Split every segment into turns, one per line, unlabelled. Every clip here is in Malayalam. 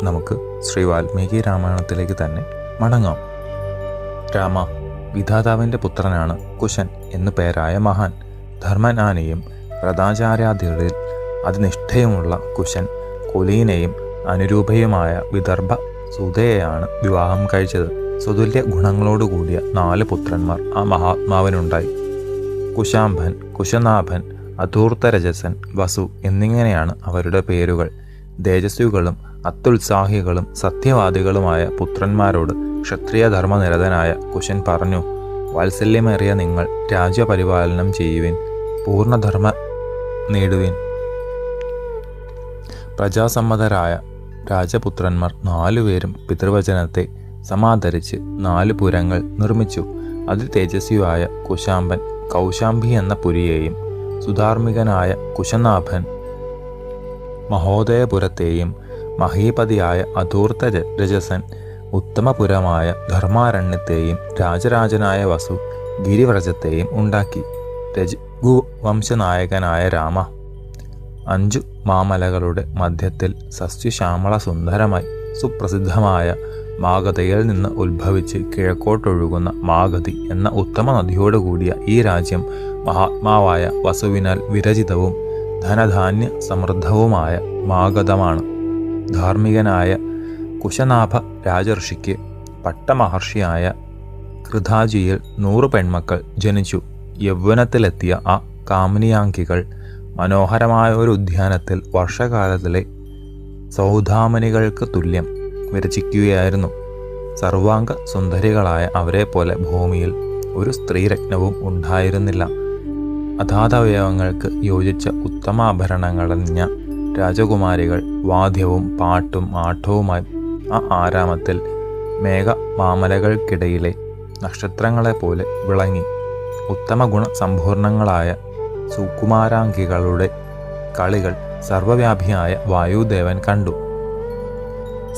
നമുക്ക് ശ്രീ വാൽമീകി രാമായണത്തിലേക്ക് തന്നെ മടങ്ങാം. രാമ, വിധാതാവിൻ്റെ പുത്രനാണ് കുശൻ എന്നു പേരായ മഹാൻ ധർമ്മനാനെയും വ്രതാചാര്യാദികളിൽ അതിനിഷ്ഠയുമുള്ള കുശൻ കുലീനയും അനുരൂപയുമായ വിദർഭ സുതയെയാണ് വിവാഹം കഴിച്ചത്. സുതുല്യ ഗുണങ്ങളോടുകൂടിയ 4 പുത്രന്മാർ ആ മഹാത്മാവിനുണ്ടായി. കുശാംഭൻ, കുശനാഭൻ, അധൂർത്തരജസൻ, വസു എന്നിങ്ങനെയാണ് അവരുടെ പേരുകൾ. തേജസ്വികളും അത്യുത്സാഹികളും സത്യവാദികളുമായ പുത്രന്മാരോട് ക്ഷത്രിയധർമ്മനിരതനായ കുശൻ പറഞ്ഞു: വാത്സല്യമേറിയ നിങ്ങൾ രാജ്യപരിപാലനം ചെയ്യുവിൻ, പൂർണ്ണധർമ്മ നേടുവിൻ. പ്രജാസമ്മതരായ രാജപുത്രന്മാർ 4 പേരും പിതൃവചനത്തെ സമാദരിച്ച് 4 പുരങ്ങൾ നിർമ്മിച്ചു. അതിതേജസ്വിയായ കുശാംബൻ കൗശാംബി എന്ന പുരിയെയും സുധാർമ്മികനായ കുശനാഭൻ മഹോദയപുരത്തെയും മഹീപതിയായ അധൂർത്ത രജസൻ ഉത്തമപുരമായ ധർമാരണ്യത്തെയും രാജരാജനായ വസു ഗിരിവ്രജത്തെയും ഉണ്ടാക്കി. രഘുവംശനായകനായ രാമ, 5 മാമലകളുടെ മധ്യത്തിൽ സസ്യശ്യാമള സുന്ദരമായി സുപ്രസിദ്ധമായ മാഗധയിൽ നിന്ന് ഉത്ഭവിച്ച് കിഴക്കോട്ടൊഴുകുന്ന മാഗധി എന്ന ഉത്തമ നദിയോടുകൂടിയ ഈ രാജ്യം മഹാത്മാവായ വസുവിനാൽ വിരചിതവും ധനധാന്യ സമൃദ്ധവുമായ മാഗധമാണ്. ധാർമ്മികനായ കുശനാഭ രാജർഷിക്ക് പട്ടമഹർഷിയായ കൃതാജിയിൽ 100 പെൺമക്കൾ ജനിച്ചു. യൗവനത്തിലെത്തിയ ആ കാമിനിയാങ്കികൾ മനോഹരമായ ഒരു ഉദ്യാനത്തിൽ വർഷകാലത്തിലെ സൗധാമനികൾക്ക് തുല്യം വിരചിക്കുകയായിരുന്നു. സർവാംഗ സുന്ദരികളായ അവരെ പോലെ ഭൂമിയിൽ ഒരു സ്ത്രീരത്നവും ഉണ്ടായിരുന്നില്ല. അതാതവയവങ്ങൾക്ക് യോജിച്ച ഉത്തമാഭരണങ്ങളണിഞ്ഞ രാജകുമാരികൾ വാദ്യവും പാട്ടും ആട്ടവുമായി ആ ആരാമത്തിൽ മേഘമാമലകൾക്കിടയിലെ നക്ഷത്രങ്ങളെപ്പോലെ വിളങ്ങി. ഉത്തമ ഗുണസമ്പൂർണങ്ങളായ സുകുമാരാംഗികളുടെ കളികൾ സർവവ്യാപിയായ വായുദേവൻ കണ്ടു.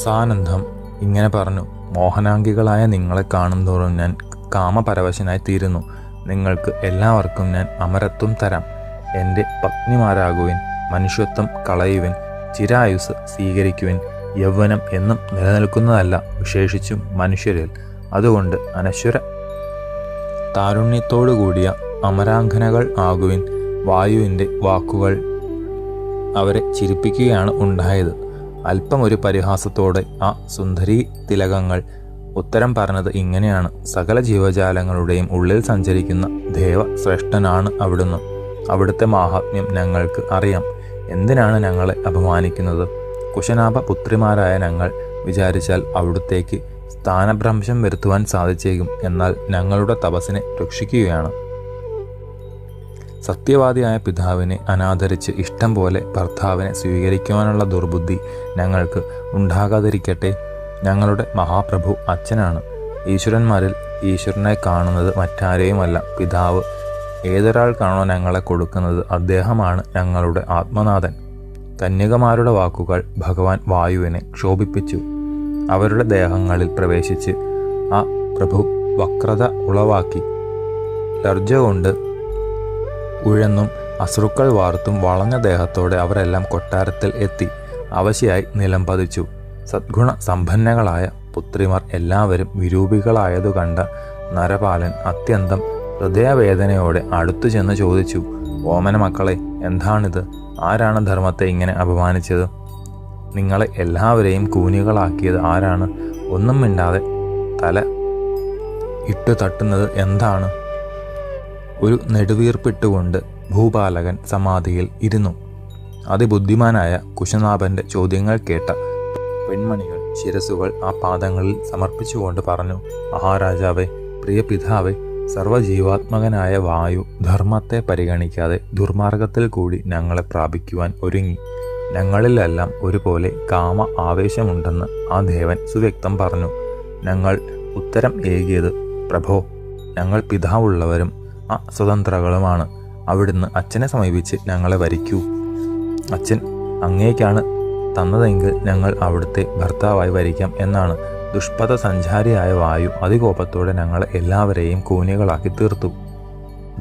സാനന്ദം ഇങ്ങനെ പറഞ്ഞു: മോഹനാംഗികളായ നിങ്ങളെ കാണുന്തോറും ഞാൻ കാമപരവശനായി തീരുന്നു. നിങ്ങൾക്ക് എല്ലാവർക്കും ഞാൻ അമരത്വം തരാം. എൻ്റെ പത്നിമാരാകുവിൻ, മനുഷ്യത്വം കളയുവിൻ, ചിരായുസ് സ്വീകരിക്കുവിൻ. യൗവനം എന്നും നിലനിൽക്കുന്നതല്ല, വിശേഷിച്ചും മനുഷ്യരിൽ. അതുകൊണ്ട് അനശ്വര താരുണ്യത്തോടുകൂടിയ അമരാംഗനകൾ ആകുവിൻ. വായുവിൻ്റെ വാക്കുകൾ അവരെ ചിരിപ്പിക്കുകയാണ് ഉണ്ടായത്. അല്പം ഒരു പരിഹാസത്തോടെ ആ സുന്ദരീ തിലകങ്ങൾ ഉത്തരം പറഞ്ഞത് ഇങ്ങനെയാണ്: സകല ജീവജാലങ്ങളുടെയും ഉള്ളിൽ സഞ്ചരിക്കുന്ന ദേവശ്രേഷ്ഠനാണ് അവിടുന്ന്. അവിടുത്തെ മാഹാത്മ്യം ഞങ്ങൾക്ക് അറിയാം. എന്തിനാണ് ഞങ്ങളെ അപമാനിക്കുന്നത്? കുശനാഭ പുത്രിമാരായ ഞങ്ങൾ വിചാരിച്ചാൽ അവിടുത്തേക്ക് സ്ഥാനഭ്രംശം വരുത്തുവാൻ സാധിച്ചേക്കും. എന്നാൽ ഞങ്ങളുടെ തപസ്സിനെ രക്ഷിക്കുകയാണ്. സത്യവാദിയായ പിതാവിനെ അനാദരിച്ച് ഇഷ്ടം പോലെ ഭർത്താവിനെ സ്വീകരിക്കുവാനുള്ള ദുർബുദ്ധി ഞങ്ങൾക്ക് ഉണ്ടാകാതിരിക്കട്ടെ. ഞങ്ങളുടെ മഹാപ്രഭു അച്ഛനാണ്. ഈശ്വരന്മാരിൽ ഈശ്വരനെ കാണുന്നത് മറ്റാരെയുമല്ല, പിതാവ്. ഏതൊരാൾക്കാണോ ഞങ്ങളെ കൊടുക്കുന്നത് അദ്ദേഹമാണ് ഞങ്ങളുടെ ആത്മനാഥൻ. കന്യകമാരുടെ വാക്കുകൾ ഭഗവാൻ വായുവിനെ ക്ഷോഭിപ്പിച്ചു. അവരുടെ ദേഹങ്ങളിൽ പ്രവേശിച്ച് ആ പ്രഭു വക്രത ഉളവാക്കി. ലർജ്ജ കൊണ്ട് ഉഴന്നും അശ്രുക്കൾ വാർത്തും വളഞ്ഞ ദേഹത്തോടെ അവരെല്ലാം കൊട്ടാരത്തിൽ എത്തി അവശയായി നിലം പതിച്ചു. സദ്ഗുണ സമ്പന്നകളായ പുത്രിമാർ എല്ലാവരും വിരൂപികളായതു കണ്ട നരപാലൻ അത്യന്തം ഹൃദയവേദനയോടെ അടുത്തു ചെന്ന് ചോദിച്ചു: ഓമന മക്കളെ, എന്താണിത്? ആരാണ് ധർമ്മത്തെ ഇങ്ങനെ അപമാനിച്ചത്? നിങ്ങളെ എല്ലാവരെയും കൂനികളാക്കിയത് ആരാണ്? ഒന്നും മിണ്ടാതെ തല ഇട്ടു തട്ടുന്നത് എന്താണ്? ഒരു നെടുവീർപ്പിട്ടുകൊണ്ട് ഭൂപാലകൻ സമാധിയിൽ ഇരുന്നു. അതിബുദ്ധിമാനായ കുശനാഭന്റെ ചോദ്യങ്ങൾ കേട്ട പെൺമണികൾ ശിരസുകൾ ആ പാദങ്ങളിൽ സമർപ്പിച്ചുകൊണ്ട് പറഞ്ഞു: മഹാരാജാവേ, പ്രിയ പിതാവേ, സർവജീവാത്മകനായ വായു ധർമ്മത്തെ പരിഗണിക്കാതെ ദുർമാർഗത്തിൽ കൂടി ഞങ്ങളെ പ്രാപിക്കുവാൻ ഒരുങ്ങി. ഞങ്ങളിലെല്ലാം ഒരുപോലെ കാമ ആവേശമുണ്ടെന്ന് ആ ദേവൻ സുവ്യക്തം പറഞ്ഞു. ഞങ്ങൾ ഉത്തരം ഏകിയത്: പ്രഭോ, ഞങ്ങൾ പിതാവുള്ളവരും സ്വതന്ത്രകളുമാണ്. അവിടുന്ന് അച്ഛനെ സമീപിച്ച് ഞങ്ങളെ വരിക്കൂ. അച്ഛൻ അങ്ങേക്കാണ് തന്നതെങ്കിൽ ഞങ്ങൾ അവിടുത്തെ ഭർത്താവായി വരിക്കാം എന്നാണ്. ദുഷ്പഥ സഞ്ചാരിയായ വായു അതികോപത്തോടെ ഞങ്ങളെ എല്ലാവരെയും കൂനികളാക്കി തീർത്തു.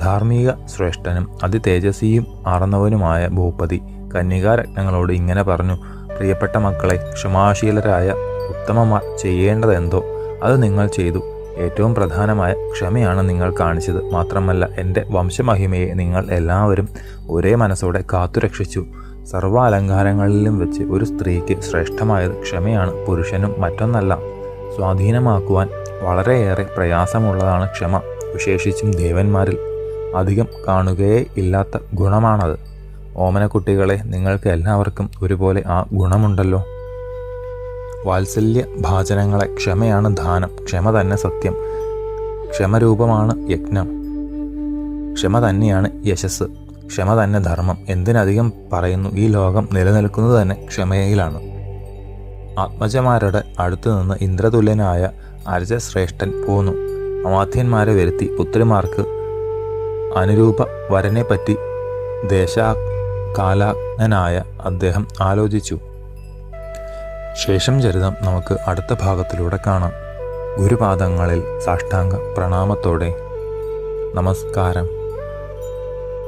ധാർമ്മിക ശ്രേഷ്ഠനും അതിതേജസ്വിയും ആർന്നവനുമായ ഭൂപതി കന്യകാരത്നങ്ങളോട് ഇങ്ങനെ പറഞ്ഞു: പ്രിയപ്പെട്ട മക്കളെ, ക്ഷമാശീലരായ ഉത്തമന്മാർ ചെയ്യേണ്ടതെന്തോ അത് നിങ്ങൾ ചെയ്തു. ഏറ്റവും പ്രധാനമായ ക്ഷമയാണ് നിങ്ങൾ കാണിച്ചത്. മാത്രമല്ല, എൻ്റെ വംശമഹിമയെ നിങ്ങൾ എല്ലാവരും ഒരേ മനസ്സോടെ കാത്തുരക്ഷിച്ചു. സർവ്വ അലങ്കാരങ്ങളിലും വെച്ച് ഒരു സ്ത്രീക്ക് ശ്രേഷ്ഠമായത് ക്ഷമയാണ്. പുരുഷനും മറ്റൊന്നല്ല. സ്വാധീനമാക്കുവാൻ വളരെയേറെ പ്രയാസമുള്ളതാണ് ക്ഷമ. വിശേഷിച്ചും ദേവന്മാരിൽ അധികം കാണുകയേ ഇല്ലാത്ത ഗുണമാണത്. ഓമനക്കുട്ടികളെ, നിങ്ങൾക്ക് എല്ലാവർക്കും ഒരുപോലെ ആ ഗുണമുണ്ടല്ലോ. വാത്സല്യ ഭാചനങ്ങളെ ക്ഷമയാണ് ദാനം. ക്ഷമ തന്നെ സത്യം. ക്ഷമരൂപമാണ് യജ്ഞം. ക്ഷമ തന്നെയാണ് യശസ്. ക്ഷമ തന്നെ ധർമ്മം. എന്തിനധികം പറയുന്നു, ഈ ലോകം നിലനിൽക്കുന്നത് തന്നെ ക്ഷമയിലാണ്. ആത്മജമാരുടെ അടുത്തു നിന്ന് ഇന്ദ്രതുല്യനായ അർജശ്രേഷ്ഠൻ പോന്നു. അമാത്യന്മാരെ വരുത്തി പുത്രിമാർക്ക് അനുരൂപ വരനെപ്പറ്റി ദേശകാലാജ്ഞനായ അദ്ദേഹം ആലോചിച്ചു. ശേഷം ചരിതം നമുക്ക് അടുത്ത ഭാഗത്തിലൂടെ കാണാം. ഗുരുപാദങ്ങളിൽ സാഷ്ടാംഗ പ്രണാമത്തോടെ നമസ്കാരം.